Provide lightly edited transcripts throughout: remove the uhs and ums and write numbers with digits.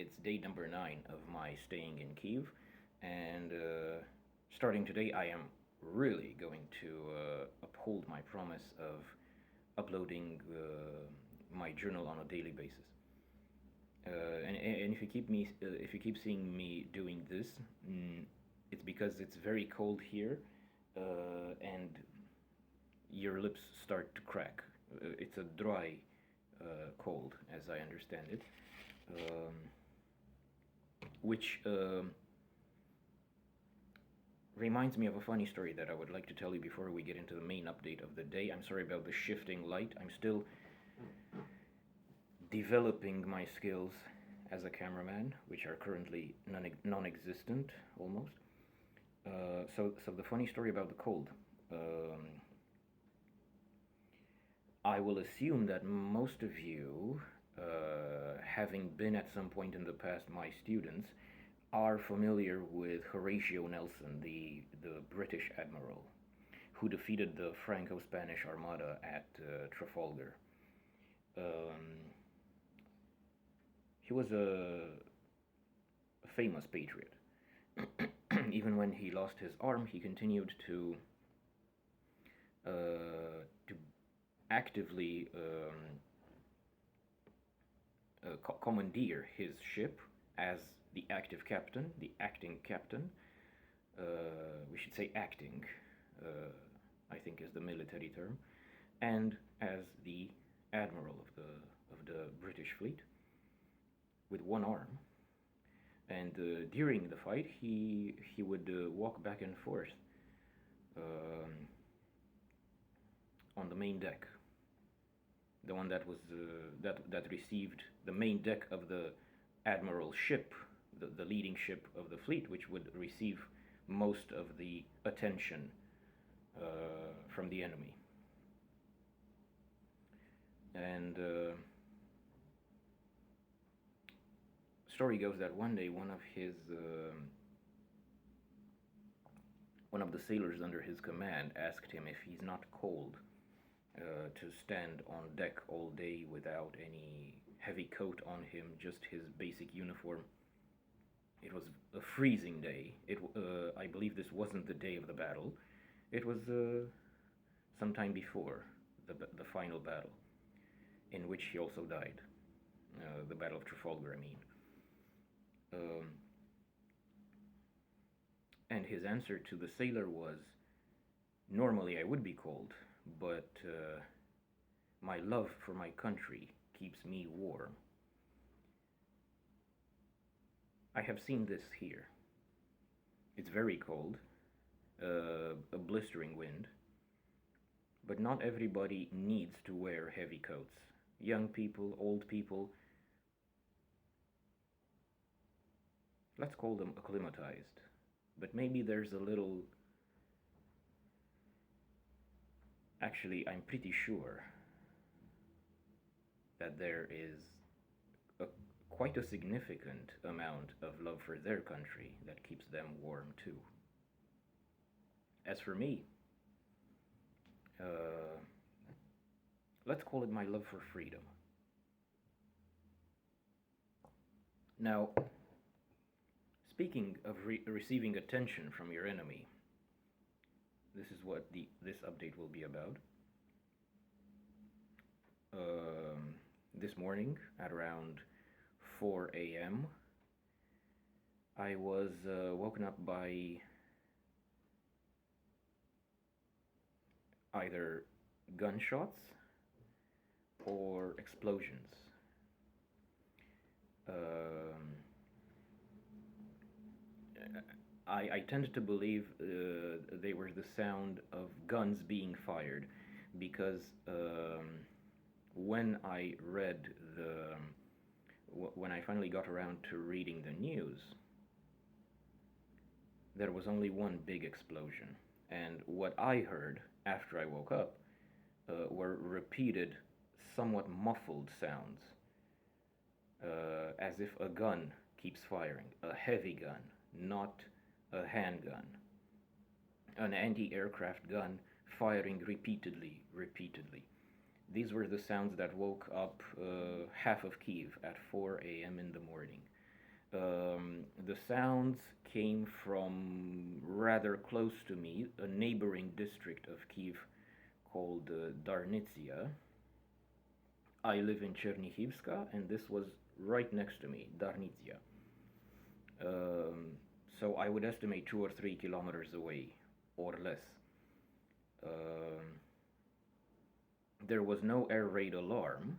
It's day number 9 of my staying in Kiev, and starting today, I am really going to uphold my promise of uploading my journal on a daily basis. And if you keep seeing me doing this, it's because it's very cold here, and your lips start to crack. It's a dry cold, as I understand it, which reminds me of a funny story that I would like to tell you before we get into the main update of the day. I'm sorry about the shifting light. I'm still developing my skills as a cameraman, which are currently non-existent almost. So the funny story about the cold. I will assume that most of you, having been at some point in the past my students, are familiar with Horatio Nelson, the British admiral who defeated the Franco-Spanish Armada at Trafalgar. He was a famous patriot. Even when he lost his arm, he continued to actively commandeer his ship as the active captain, the acting captain. We should say acting, I think is the military term, and as the admiral of the British fleet with one arm. And during the fight, he would walk back and forth on the main deck, the one that was that received the main deck of the admiral's ship, the leading ship of the fleet, which would receive most of the attention from the enemy. And story goes that one day one of the sailors under his command asked him if he's not cold to stand on deck all day without any heavy coat on him, just his basic uniform. It was a freezing day. I believe this wasn't the day of the battle. It was sometime before the final battle, in which he also died. The Battle of Trafalgar, I mean. And his answer to the sailor was, "Normally I would be cold, but my love for my country keeps me warm." I have seen this here. It's very cold, a blistering wind, but not everybody needs to wear heavy coats. Young people, old people, let's call them acclimatized, but maybe there's a little... Actually, I'm pretty sure that there is quite a significant amount of love for their country that keeps them warm too. As for me, let's call it my love for freedom. Now, speaking of receiving attention from your enemy, this is what this update will be about. This morning at around 4 a.m. I was woken up by either gunshots or explosions. I tend to believe they were the sound of guns being fired, because when I read when I finally got around to reading the news, there was only one big explosion, and what I heard after I woke up were repeated, somewhat muffled sounds, as if a gun keeps firing, a heavy gun, not a handgun, an anti-aircraft gun firing repeatedly. These were the sounds that woke up half of Kiev at 4 a.m. in the morning. The sounds came from rather close to me, a neighboring district of Kiev called Darnitsia. I live in Chernihivska, and this was right next to me, Darnitsia. Um, so I would estimate 2 or 3 kilometers away, or less. Um, there was no air raid alarm.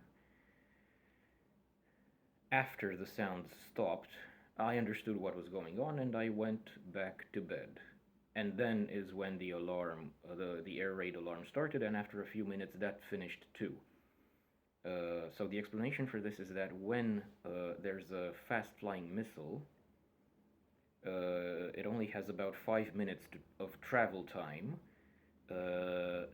After the sounds stopped, I understood what was going on and I went back to bed. And then is when the alarm, the air raid alarm started, and after a few minutes that finished too. So the explanation for this is that when there's a fast-flying missile, it only has about 5 minutes of travel time. Uh,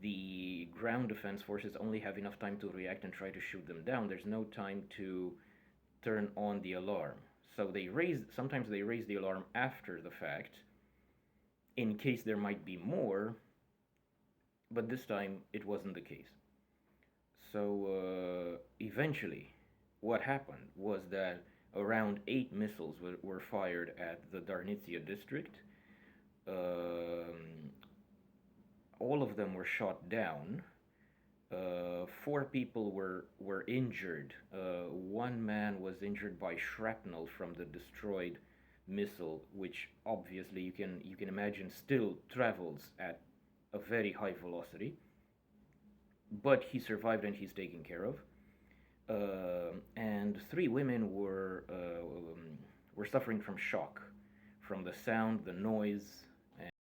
the ground defense forces only have enough time to react and try to shoot them down. There's no time to turn on the alarm. So sometimes they raise the alarm after the fact in case there might be more, but this time it wasn't the case. So eventually, what happened was that around 8 missiles were fired at the Darnitsia district. Um, all of them were shot down. 4 people were injured. One man was injured by shrapnel from the destroyed missile, which obviously you can imagine still travels at a very high velocity. But he survived and he's taken care of. And 3 women were suffering from shock, from the sound, the noise,